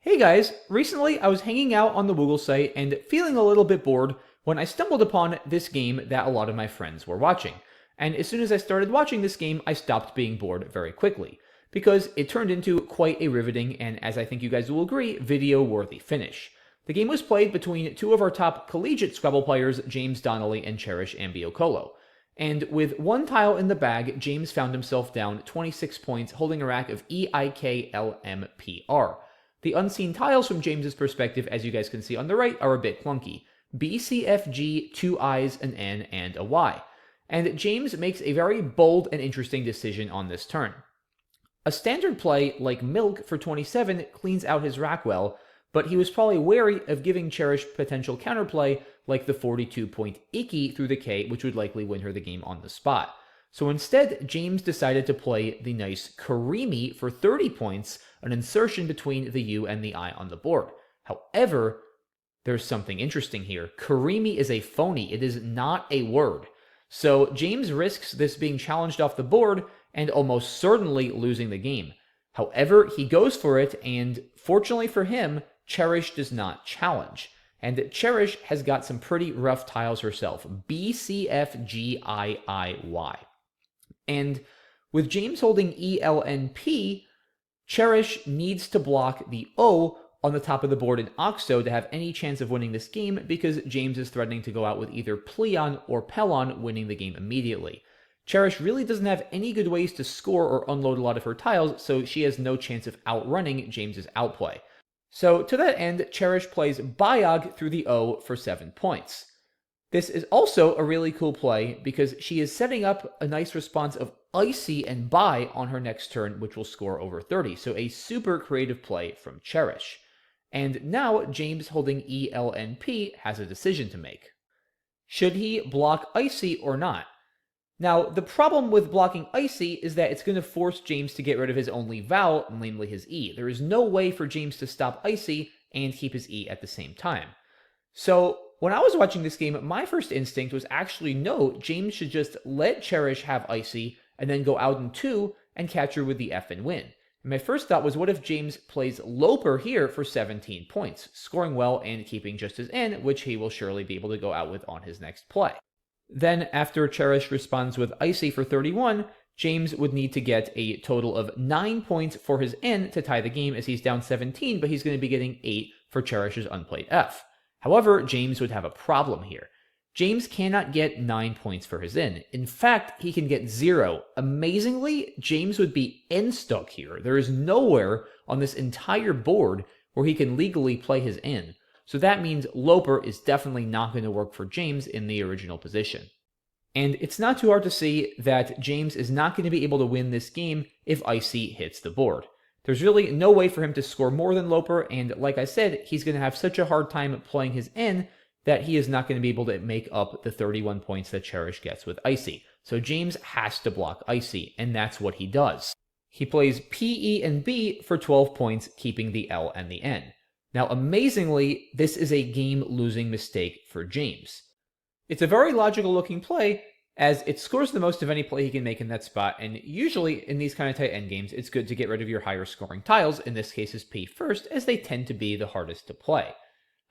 Hey guys, recently I was hanging out on the Woogles site and feeling a little bit bored when I stumbled upon this game that a lot of my friends were watching. And as soon as I started watching this game, I stopped being bored very quickly, because it turned into quite a riveting and, as I think you guys will agree, video-worthy finish. The game was played between two of our top collegiate Scrabble players, James Donnelly and Cherish Amby-Okolo. And with one tile in the bag, James found himself down 26 points, holding a rack of EIKLMPR. The unseen tiles from James's perspective, as you guys can see on the right, are a bit clunky. BCFG, two I's, an N, and a Y. And James makes a very bold and interesting decision on this turn. A standard play like Milk for 27 cleans out his rack well, but he was probably wary of giving Cherish potential counterplay like the 42-point Icky through the K, which would likely win her the game on the spot. So instead, James decided to play the nice Karemi for 30 points, an insertion between the U and the I on the board. However, there's something interesting here. Karemi is a phony. It is not a word. So James risks this being challenged off the board and almost certainly losing the game. However, he goes for it, and fortunately for him, Cherish does not challenge. And Cherish has got some pretty rough tiles herself. BCFGIIY. And with James holding ELNP, Cherish needs to block the O on the top of the board in Oxo to have any chance of winning this game, because James is threatening to go out with either Pleon or Pelon, winning the game immediately. Cherish really doesn't have any good ways to score or unload a lot of her tiles, so she has no chance of outrunning James's outplay. So to that end, Cherish plays Biog through the O for 7 points. This is also a really cool play because she is setting up a nice response of Icy and Bi on her next turn, which will score over 30. So a super creative play from Cherish. And now James, holding ELNP, has a decision to make. Should he block Icy or not? Now, the problem with blocking Icy is that it's going to force James to get rid of his only vowel, namely his E. There is no way for James to stop Icy and keep his E at the same time. So when I was watching this game, my first instinct was actually no, James should just let Cherish have Icy and then go out in 2 and catch her with the F and win. And my first thought was, what if James plays Loper here for 17 points, scoring well and keeping just his N, which he will surely be able to go out with on his next play. Then, after Cherish responds with Icy for 31, James would need to get a total of 9 points for his N to tie the game, as he's down 17, but he's going to be getting 8 for Cherish's unplayed F. However, James would have a problem here. James cannot get 9 points for his N. In fact, he can get 0. Amazingly, James would be N-stuck here. There is nowhere on this entire board where he can legally play his N. So that means Loper is definitely not going to work for James in the original position. And it's not too hard to see that James is not going to be able to win this game if Icy hits the board. There's really no way for him to score more than Loper, and like I said, he's going to have such a hard time playing his N that he is not going to be able to make up the 31 points that Cherish gets with Icy. So James has to block Icy, and that's what he does. He plays P, E, and B for 12 points, keeping the L and the N. Now, amazingly, this is a game-losing mistake for James. It's a very logical-looking play, as it scores the most of any play he can make in that spot, and usually in these kind of tight endgames, it's good to get rid of your higher scoring tiles, in this case is P first, as they tend to be the hardest to play.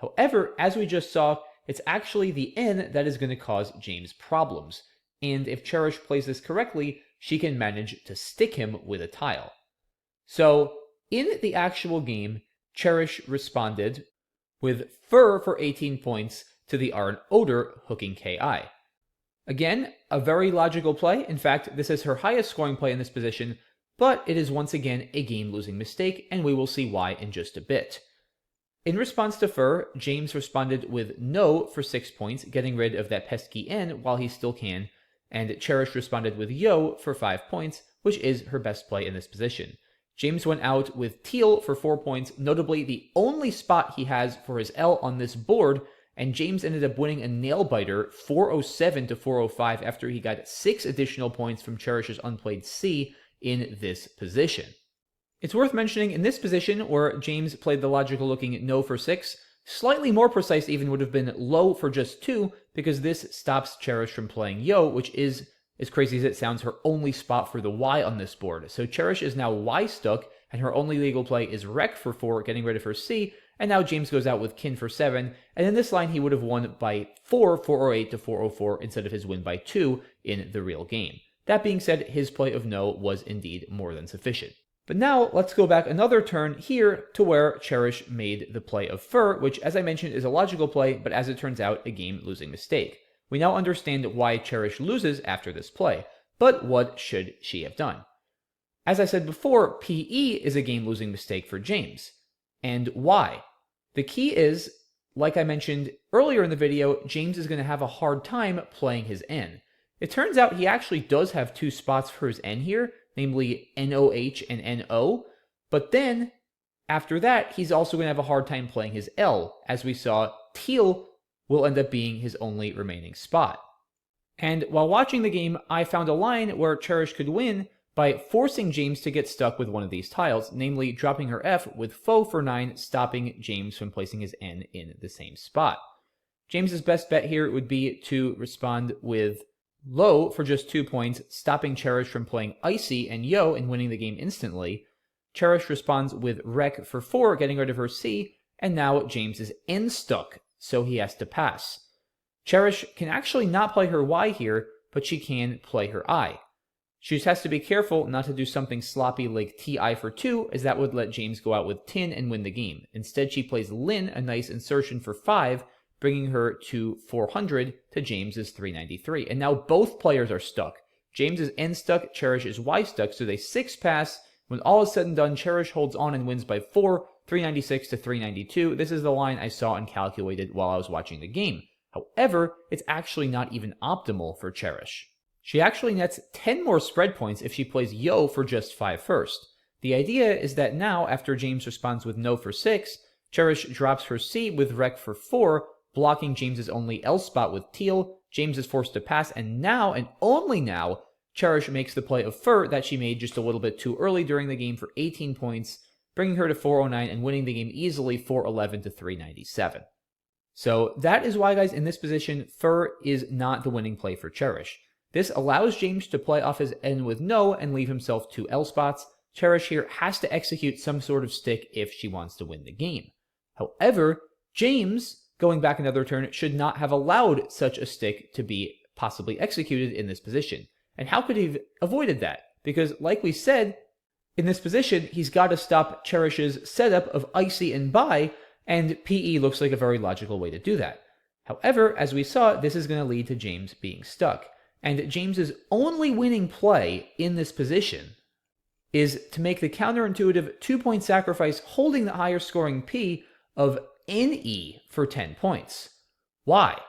However, as we just saw, it's actually the N that is going to cause James problems, and if Cherish plays this correctly, she can manage to stick him with a tile. So, in the actual game, Cherish responded with Fur for 18 points to the errant Odor, hooking KI. Again, a very logical play. In fact, this is her highest scoring play in this position, but it is once again a game-losing mistake, and we will see why in just a bit. In response to Fur, James responded with No for 6 points, getting rid of that pesky N while he still can, and Cherish responded with Yo for 5 points, which is her best play in this position. James went out with Teal for 4 points, notably the only spot he has for his L on this board, and James ended up winning a nail-biter 407 to 405 after he got 6 additional points from Cherish's unplayed C in this position. It's worth mentioning in this position, where James played the logical-looking No for 6, slightly more precise even would have been Low for just 2, because this stops Cherish from playing Yo, which is, as crazy as it sounds, her only spot for the Y on this board. So Cherish is now Y stuck, and her only legal play is wreck for 4, getting rid of her c, and now James goes out with kin for 7, and in this line he would have won by 408 to 404 instead of his win by 2 in the real game. That being said, his play of no was indeed more than sufficient. But now let's go back another turn here to where Cherish made the play of fur, which as I mentioned is a logical play, but as it turns out, a game-losing mistake. We now understand why Cherish loses after this play, but what should she have done? As I said before, PE is a game-losing mistake for James. And why? The key is, like I mentioned earlier in the video, James is going to have a hard time playing his N. It turns out he actually does have 2 spots for his N here, namely NOH and NO, but then, after that, he's also going to have a hard time playing his L. As we saw, teal will end up being his only remaining spot. And while watching the game, I found a line where Cherish could win by forcing James to get stuck with one of these tiles, namely dropping her F with faux for 9, stopping James from placing his N in the same spot. James's best bet here would be to respond with low for just 2 points, stopping Cherish from playing icy and yo and winning the game instantly. Cherish responds with wreck for 4, getting rid of her C, and now James is N stuck, so he has to pass. Cherish can actually not play her Y here, but she can play her I. She just has to be careful not to do something sloppy like TI for 2, as that would let James go out with tin and win the game. Instead, she plays Lin, a nice insertion for 5, bringing her to 400 to James's 393. And now both players are stuck. James is N stuck, Cherish is Y stuck, so they 6 pass. When all is said and done, Cherish holds on and wins by 4, 396 to 392. This is the line I saw and calculated while I was watching the game. However, it's actually not even optimal for Cherish. She actually nets 10 more spread points if she plays yo for just 5 first. The idea is that now, after James responds with no for 6, Cherish drops her C with wreck for 4, blocking James's only L spot with teal. James is forced to pass, and now, and only now, Cherish makes the play of fur that she made just a little bit too early during the game for 18 points, bringing her to 409 and winning the game easily 411 to 397. So that is why, guys, in this position, fur is not the winning play for Cherish. This allows James to play off his N with no and leave himself 2 L spots. Cherish here has to execute some sort of stick if she wants to win the game. However, James, going back another turn, should not have allowed such a stick to be possibly executed in this position. And how could he have avoided that? Because, like we said, in this position, he's got to stop Cherish's setup of icy and buy, and PE looks like a very logical way to do that. However, as we saw, this is going to lead to James being stuck. And James's only winning play in this position is to make the counterintuitive 2-point sacrifice holding the higher scoring P of NE for 10 points. Why?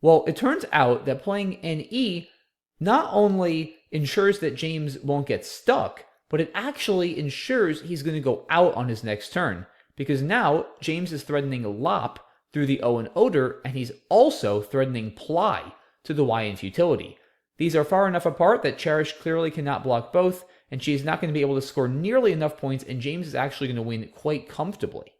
Well, it turns out that playing NE not only ensures that James won't get stuck, but it actually ensures he's going to go out on his next turn, because now James is threatening Lop through the O and Oder, and he's also threatening Ply to the Y in futility. These are far enough apart that Cherish clearly cannot block both, and she is not going to be able to score nearly enough points, and James is actually going to win quite comfortably.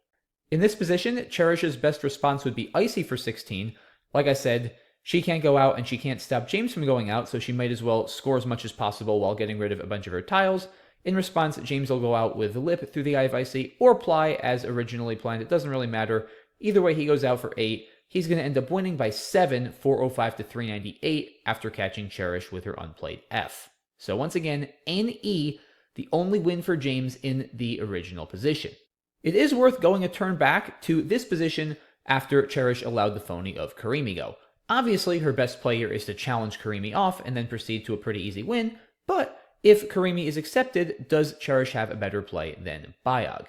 In this position, Cherish's best response would be icy for 16. Like I said, she can't go out and she can't stop James from going out, so she might as well score as much as possible while getting rid of a bunch of her tiles. In response, James will go out with lip through the Eye of Icy or Ply as originally planned. It doesn't really matter. Either way, he goes out for 8. He's going to end up winning by 7, 405 to 398 after catching Cherish with her unplayed F. So once again, NE, the only win for James in the original position. It is worth going a turn back to this position after Cherish allowed the phony of Karemi go. Obviously, her best play here is to challenge Karemi off and then proceed to a pretty easy win, but if Karemi is accepted, does Cherish have a better play than Biog?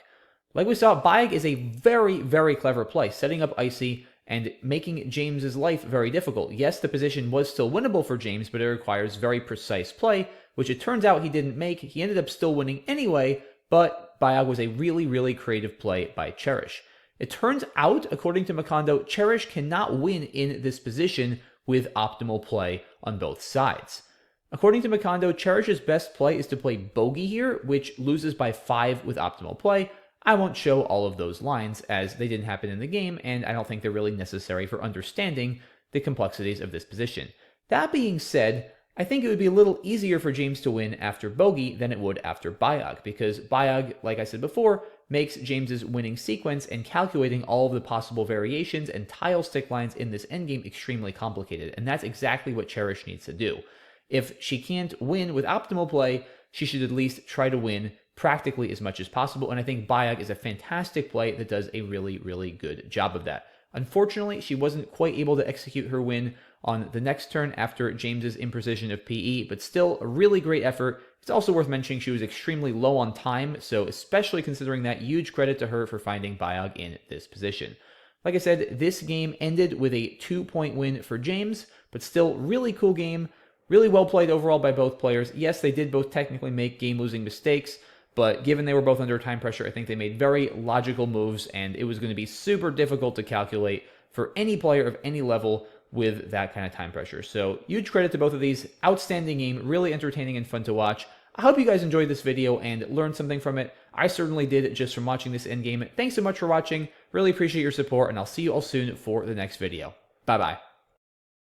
Like we saw, Biog is a very, very clever play, setting up Icy and making James's life very difficult. Yes, the position was still winnable for James, but it requires very precise play, which it turns out he didn't make. He ended up still winning anyway, but Biog was a really, really creative play by Cherish. It turns out, according to Macondo, Cherish cannot win in this position with optimal play on both sides. According to Macondo, Cherish's best play is to play Bogey here, which loses by 5 with optimal play. I won't show all of those lines as they didn't happen in the game, and I don't think they're really necessary for understanding the complexities of this position. That being said, I think it would be a little easier for James to win after bogey than it would after Biog, because Biog, like I said before, makes James's winning sequence and calculating all of the possible variations and tile stick lines in this endgame extremely complicated, and that's exactly what Cherish needs to do. If she can't win with optimal play, she should at least try to win practically as much as possible, and I think Biog is a fantastic play that does a really, really good job of that. Unfortunately, she wasn't quite able to execute her win on the next turn after James's imprecision of PE, but still a really great effort. It's also worth mentioning she was extremely low on time, so especially considering that, huge credit to her for finding Biog in this position. Like I said, this game ended with a 2-point win for James, but still really cool game, really well played overall by both players. Yes, they did both technically make game-losing mistakes, but given they were both under time pressure, I think they made very logical moves, and it was going to be super difficult to calculate for any player of any level with that kind of time pressure. So huge credit to both of these. Outstanding game, really entertaining and fun to watch. I hope you guys enjoyed this video and learned something from it. I certainly did just from watching this endgame. Thanks so much for watching. Really appreciate your support, and I'll see you all soon for the next video. Bye-bye.